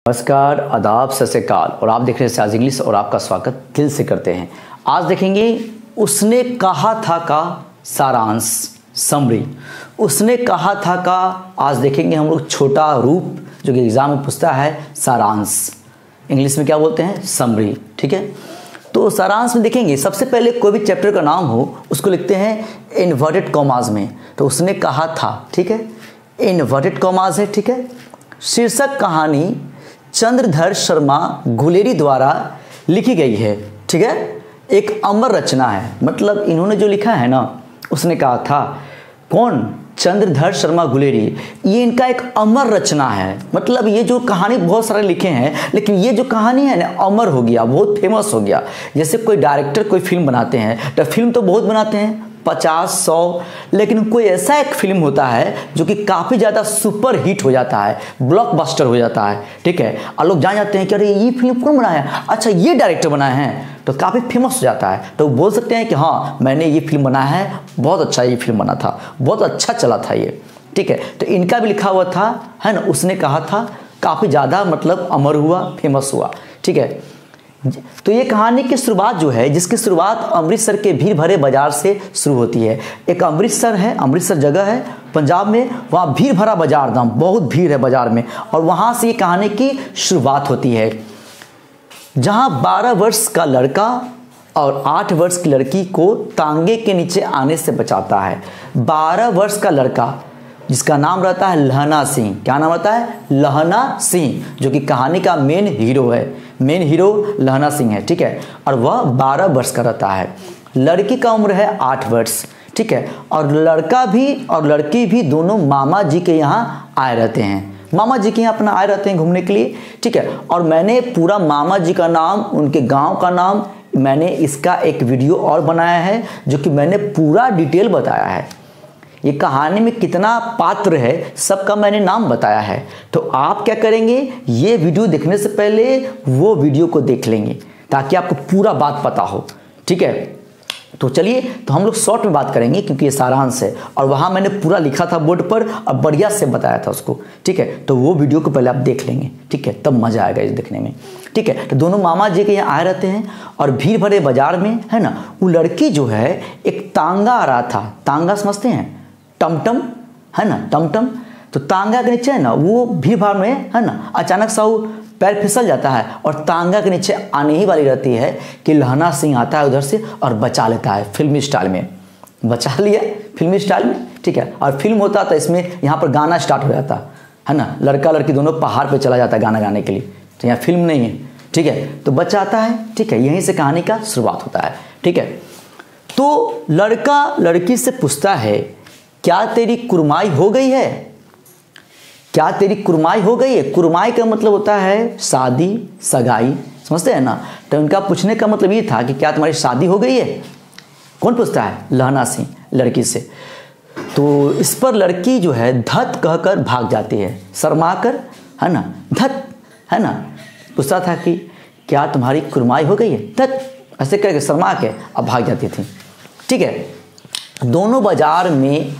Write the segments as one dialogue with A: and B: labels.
A: नमस्कार, आदाब, सत श्री अकाल। और आप देख रहे हैं साज इंग्लिश और आपका स्वागत दिल से करते हैं। आज देखेंगे उसने कहा था का सारांश, समरी। उसने कहा था का आज देखेंगे हम लोग छोटा रूप जो कि एग्जाम में पूछता है, सारांश। इंग्लिश में क्या बोलते हैं? समरी। ठीक है, तो सारांश में देखेंगे सबसे पहले कोई भी चैप्टर का नाम हो उसको लिखते हैं इन्वर्टेड कॉमास में। तो उसने कहा था, ठीक है, इन्वर्टेड कॉमास है। ठीक है, शीर्षक कहानी चंद्रधर शर्मा गुलेरी द्वारा लिखी गई है। ठीक है, एक अमर रचना है। मतलब इन्होंने जो लिखा है ना, उसने कहा था, कौन? चंद्रधर शर्मा गुलेरी। ये इनका एक अमर रचना है। मतलब ये जो कहानी बहुत सारे लिखे हैं, लेकिन ये जो कहानी है ना, अमर हो गया, बहुत फेमस हो गया। जैसे कोई डायरेक्टर कोई फिल्म बनाते हैं तो फिल्म तो बहुत बनाते हैं, 50-100, लेकिन कोई ऐसा एक फिल्म होता है जो कि काफ़ी ज़्यादा सुपर हिट हो जाता है, ब्लॉकबस्टर हो जाता है। ठीक है, और लोग जान जाते हैं कि अरे ये फिल्म कौन बनाया है, अच्छा ये डायरेक्टर बनाए हैं, तो काफ़ी फेमस हो जाता है। तो बोल सकते हैं कि हाँ मैंने ये फिल्म बनाया है, बहुत अच्छा ये फिल्म बना था, बहुत अच्छा चला था ये। ठीक है, तो इनका भी लिखा हुआ था, है ना, उसने कहा था, काफ़ी ज़्यादा मतलब अमर हुआ, फेमस हुआ। ठीक है, तो ये कहानी की शुरुआत जो है, जिसकी शुरुआत अमृतसर के भीड़ भरे बाजार से शुरू होती है। एक अमृतसर है, अमृतसर जगह है पंजाब में, वहाँ भीड़ भरा बाजार था, बहुत भीड़ है बाजार में, और वहाँ से ये कहानी की शुरुआत होती है, जहाँ 12 वर्ष का लड़का और 8 वर्ष की लड़की को तांगे के नीचे आने से बचाता है। 12 वर्ष का लड़का जिसका नाम रहता है लहना सिंह। क्या नाम रहता है? लहना सिंह, जो कि कहानी का मेन हीरो है। मेन हीरो लहना सिंह है। ठीक है, और वह 12 वर्ष का रहता है। लड़की का उम्र है 8 वर्ष। ठीक है, और लड़का भी और लड़की भी दोनों मामा जी के यहाँ आए रहते हैं। मामा जी के यहाँ अपना आए रहते हैं घूमने के लिए। ठीक है, और मैंने पूरा मामा जी का नाम, उनके गाँव का नाम, मैंने इसका एक वीडियो और बनाया है जो कि मैंने पूरा डिटेल बताया है। ये कहानी में कितना पात्र है सबका मैंने नाम बताया है। तो आप क्या करेंगे, ये वीडियो देखने से पहले वो वीडियो को देख लेंगे ताकि आपको पूरा बात पता हो। ठीक है, तो चलिए, तो हम लोग शॉर्ट में बात करेंगे क्योंकि ये सारांश है और वहाँ मैंने पूरा लिखा था बोर्ड पर और बढ़िया से बताया था उसको। ठीक है, तो वो वीडियो को पहले आप देख लेंगे। ठीक है, तब मज़ा आएगा इस देखने में। ठीक है, तो दोनों मामा जी के यहाँ आए रहते हैं और भीड़ भरे बाजार में, है ना, वो लड़की जो है एक तांगा आ रहा था। तांगा समझते हैं? टमटम, है ना, टमटम। तो तांगा के नीचे है ना, वो भीड़ भाड़ में, है ना, अचानक सा वो पैर फिसल जाता है और तांगा के नीचे आने ही वाली रहती है कि लहना सिंह आता है उधर से और बचा लेता है। फिल्मी स्टाइल में बचा लिया, फिल्मी स्टाइल में। ठीक है, और फिल्म होता था इसमें, यहाँ पर गाना स्टार्ट हो जाता है ना, लड़का लड़की दोनों पहाड़ पर चला जाता है गाना गाने के लिए। तो यहाँ फिल्म नहीं है। ठीक है, तो बचाता है। ठीक है, यहीं से कहानी का शुरुआत होता है। ठीक है, तो लड़का लड़की से पूछता है, क्या तेरी कुरमाई हो गई है? क्या तेरी कुरमाई हो गई है? कुरमाई का मतलब होता है शादी, सगाई, समझते हैं ना। तो उनका पूछने का मतलब ये था कि क्या तुम्हारी शादी हो गई है? कौन पूछता है? लहना सिंह लड़की से। तो इस पर लड़की जो है धत कहकर भाग जाती है, शर्मा कर, है ना, धत, है ना। पूछता था कि क्या तुम्हारी कुरमाई हो गई है? धत, ऐसे करके शर्मा के अब भाग जाती थी। ठीक है, दोनों बाजार में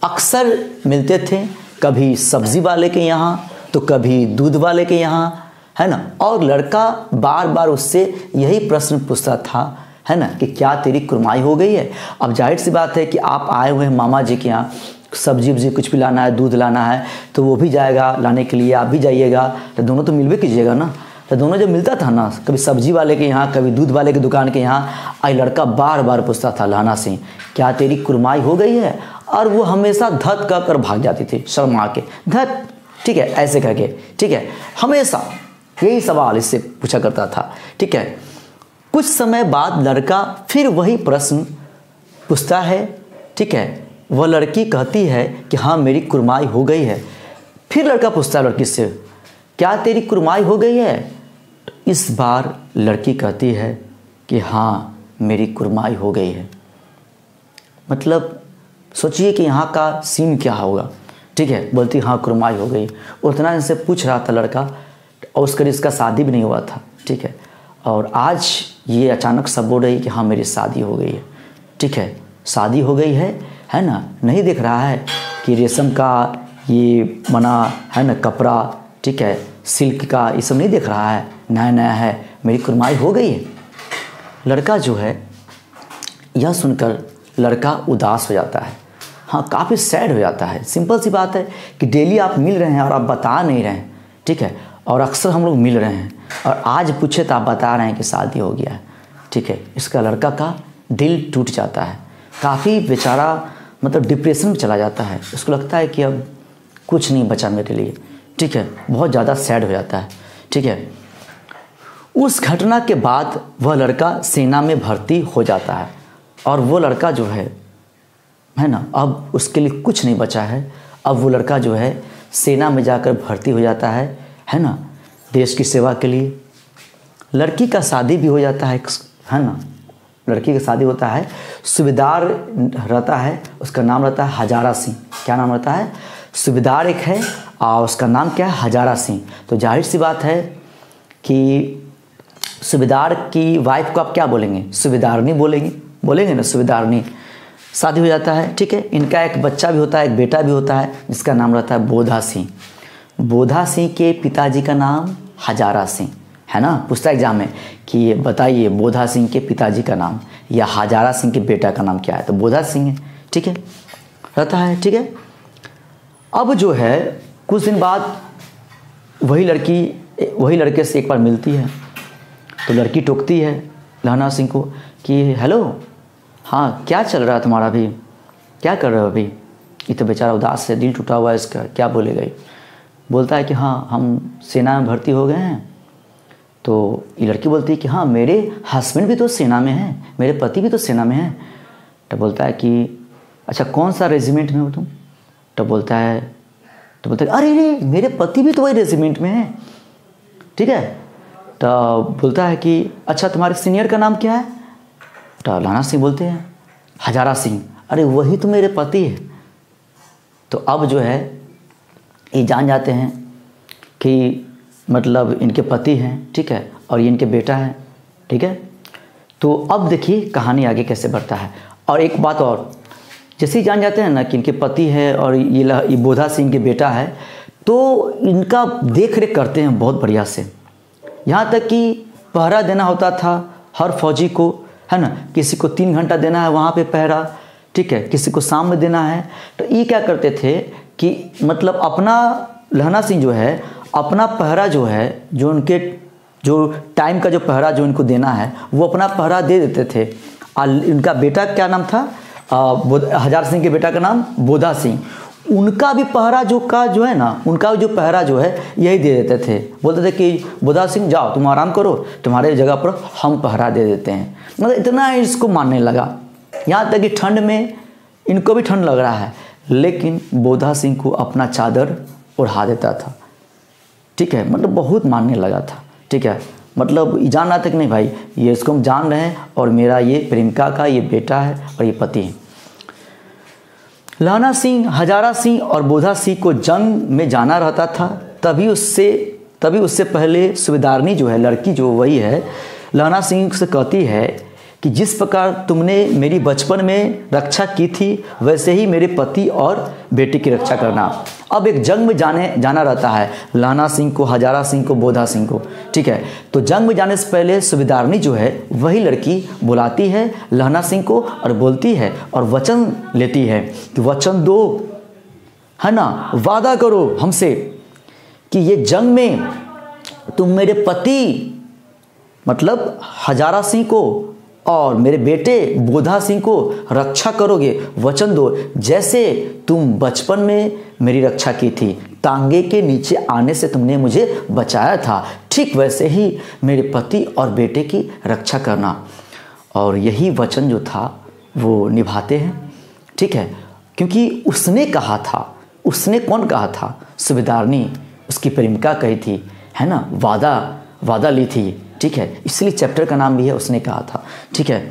A: अक्सर मिलते थे, कभी सब्जी वाले के यहाँ तो कभी दूध वाले के यहाँ, है ना। और लड़का बार बार उससे यही प्रश्न पूछता था, है ना, कि क्या तेरी कुरमाई हो गई है? अब जाहिर सी बात है कि आप आए हुए हैं मामा जी के यहाँ, सब्जी वब्जी कुछ भी लाना है, दूध लाना है, तो वो भी जाएगा लाने के लिए, आप भी जाइएगा, तो दोनों तो मिलवे कीजिएगा ना। तो दोनों जब मिलता था ना, कभी सब्जी वाले के यहाँ कभी दूध वाले की दुकान के यहाँ, आई लड़का बार बार पूछता था लहना सिंह, क्या तेरी कुरमाई हो गई है? और वो हमेशा धत कह कर भाग जाती थी, शर्मा के, धत। ठीक है, ऐसे करके। ठीक है, हमेशा यही सवाल इससे पूछा करता था। ठीक है, कुछ समय बाद लड़का फिर वही प्रश्न पूछता है। ठीक है, वह लड़की कहती है कि हाँ मेरी कुरमाई हो गई है। फिर लड़का पूछता है लड़की से, क्या तेरी कुरमाई हो गई है? इस बार लड़की कहती है कि हाँ मेरी कुरमाई हो गई है। मतलब सोचिए कि यहाँ का सीन क्या होगा। ठीक है, बोलती हाँ कुरमाई हो गई। उतना इनसे पूछ रहा था लड़का, और उसका इसका शादी भी नहीं हुआ था। ठीक है, और आज ये अचानक सब बोल रही कि हाँ मेरी शादी हो गई है। ठीक है, शादी हो गई है ना। नहीं देख रहा है कि रेशम का ये बना है ना कपड़ा, ठीक है, सिल्क का ये सब नहीं देख रहा है, नया नया है, मेरी कुर्माई हो गई है। लड़का जो है यह सुनकर लड़का उदास हो जाता है, हाँ काफ़ी सैड हो जाता है। सिंपल सी बात है कि डेली आप मिल रहे हैं और आप बता नहीं रहे हैं, ठीक है, और अक्सर हम लोग मिल रहे हैं और आज पूछे तो आप बता रहे हैं कि शादी हो गया है, ठीक है। इसका लड़का का दिल टूट जाता है, काफ़ी बेचारा मतलब डिप्रेशन में चला जाता है। उसको लगता है कि अब कुछ नहीं बचा मेरे लिए, ठीक है, बहुत ज़्यादा सैड हो जाता है, ठीक है। उस घटना के बाद वह लड़का सेना में भर्ती हो जाता है और वो लड़का जो है ना, अब उसके लिए कुछ नहीं बचा है। अब वो लड़का जो है सेना में जाकर भर्ती हो जाता है ना, देश की सेवा के लिए। लड़की का शादी भी हो जाता है ना, लड़की का शादी होता है, सूबेदार रहता है, उसका नाम रहता है हजारा सिंह। क्या नाम रहता है? सूबेदार एक है और उसका नाम क्या है? हजारा सिंह। तो जाहिर सी बात है कि सूबेदार की वाइफ को आप क्या बोलेंगे? सूबेदारनी बोलेंगे ना, सूबेदारनी। शादी हो जाता है, ठीक है। इनका एक बच्चा भी होता है, एक बेटा भी होता है, जिसका नाम रहता है बोधा सिंह। बोधा सिंह के पिताजी का नाम हजारा सिंह है ना। पूछता एग्जाम में कि बताइए बोधा सिंह के पिताजी का नाम या हजारा सिंह के बेटा का नाम क्या है? तो बोधा सिंह है, ठीक है, रहता है, ठीक है। अब जो है कुछ दिन बाद वही लड़के से एक बार मिलती है, तो लड़की टोकती है लहना सिंह को कि हेलो, हाँ क्या चल रहा है तुम्हारा, अभी क्या कर रहे हो? अभी ये तो बेचारा उदास है, दिल टूटा हुआ है इसका, क्या बोलेगा ये? बोलता है कि हाँ हम सेना में भर्ती हो गए हैं। तो ये लड़की बोलती है कि हाँ मेरे हस्बैंड भी तो सेना में हैं, मेरे पति भी तो सेना में हैं। तो बोलता है कि अच्छा कौन सा रेजिमेंट में हो तुम? तो बोलता है अरे रे मेरे पति भी तो वही रेजिमेंट में हैं, ठीक है। तो बोलता है कि अच्छा तुम्हारे सीनियर का नाम क्या है? तो लहना सिंह बोलते हैं हजारा सिंह। अरे वही तो मेरे पति है। तो अब जो है ये जान जाते हैं कि मतलब इनके पति हैं, ठीक है, और ये इनके बेटा है, ठीक है। तो अब देखिए कहानी आगे कैसे बढ़ता है। और एक बात और, जैसे ही जान जाते हैं ना कि इनके पति है और ये बोधा सिंह के बेटा है, तो इनका देख रेख करते हैं बहुत बढ़िया से। यहाँ तक कि पहरा देना होता था हर फौजी को, है ना। किसी को 3 घंटा देना है वहाँ पे पहरा, ठीक है, किसी को शाम में देना है। तो ये क्या करते थे कि मतलब अपना लहना सिंह जो है अपना पहरा जो है, जो उनके जो टाइम का जो पहरा जो इनको देना है वो अपना पहरा दे देते थे। और इनका बेटा क्या नाम था? हजारा सिंह के बेटा का नाम बोधा सिंह। उनका भी पहरा जो है ना, उनका जो पहरा जो है यही दे देते थे। बोलते थे कि बोधा सिंह जाओ तुम आराम करो, तुम्हारे जगह पर हम पहरा दे देते हैं। मतलब इतना इसको मानने लगा। यहाँ तक कि ठंड में इनको भी ठंड लग रहा है, लेकिन बोधा सिंह को अपना चादर ओढ़ा देता था, ठीक है। मतलब बहुत मानने लगा था, ठीक है। मतलब जान रहा था कि नहीं भाई ये इसको हम जान रहे हैं और मेरा ये प्रेमिका का ये बेटा है और ये पति है। लहना सिंह, हजारा सिंह और बोधा सिंह को जंग में जाना रहता था। तभी उससे पहले सूबेदारनी जो है, लड़की जो वही है, लहना सिंह से कहती है कि जिस प्रकार तुमने मेरी बचपन में रक्षा की थी वैसे ही मेरे पति और बेटी की रक्षा करना। अब एक जंग में जाना रहता है लहना सिंह को, हजारा सिंह को, बोधा सिंह को, ठीक है। तो जंग में जाने से पहले सूबेदारनी जो है वही लड़की बुलाती है लहना सिंह को और बोलती है और वचन लेती है कि वचन दो, है ना, वादा करो हमसे कि ये जंग में तुम मेरे पति मतलब हजारा सिंह को और मेरे बेटे बोधा सिंह को रक्षा करोगे। वचन दो, जैसे तुम बचपन में मेरी रक्षा की थी, तांगे के नीचे आने से तुमने मुझे बचाया था, ठीक वैसे ही मेरे पति और बेटे की रक्षा करना। और यही वचन जो था वो निभाते हैं, ठीक है। क्योंकि उसने कहा था, उसने कौन कहा था? सूबेदारनी, उसकी प्रेमिका कही थी, है ना, वादा ली थी, ठीक है। इसलिए चैप्टर का नाम भी है उसने कहा था, ठीक है।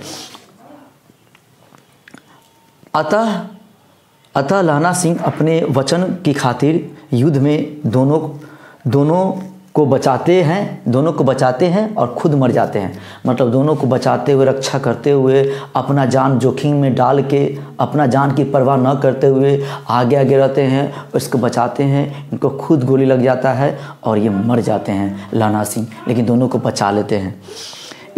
A: अतः लहना सिंह अपने वचन की खातिर युद्ध में दोनों को बचाते हैं, दोनों को बचाते हैं और खुद मर जाते हैं। मतलब दोनों को बचाते हुए, रक्षा करते हुए, अपना जान जोखिम में डाल के, अपना जान की परवाह न करते हुए आगे आगे रहते हैं, उसको बचाते हैं, इनको खुद गोली लग जाता है और ये मर जाते हैं लाना सिंह, लेकिन दोनों को बचा लेते हैं।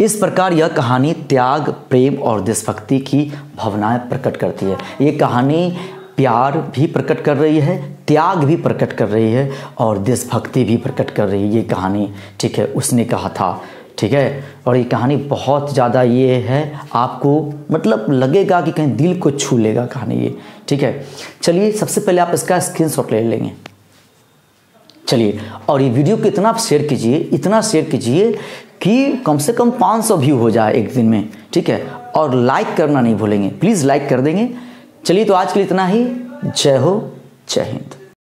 A: इस प्रकार यह कहानी त्याग, प्रेम और देशभक्ति की भावनाएं प्रकट करती है। ये कहानी प्यार भी प्रकट कर रही है, त्याग भी प्रकट कर रही है और देशभक्ति भी प्रकट कर रही है ये कहानी, ठीक है। उसने कहा था, ठीक है। और ये कहानी बहुत ज़्यादा ये है, आपको मतलब लगेगा कि कहीं दिल को छू लेगा कहानी ये, ठीक है। चलिए सबसे पहले आप इसका स्क्रीनशॉट ले लेंगे, चलिए। और ये वीडियो को इतना आप शेयर कीजिए, इतना शेयर कीजिए कि कम से कम 500 व्यू हो जाए एक दिन में, ठीक है। और लाइक करना नहीं भूलेंगे, प्लीज़ लाइक कर देंगे। चलिए तो आज के लिए इतना ही। जय हो, जय हिंद।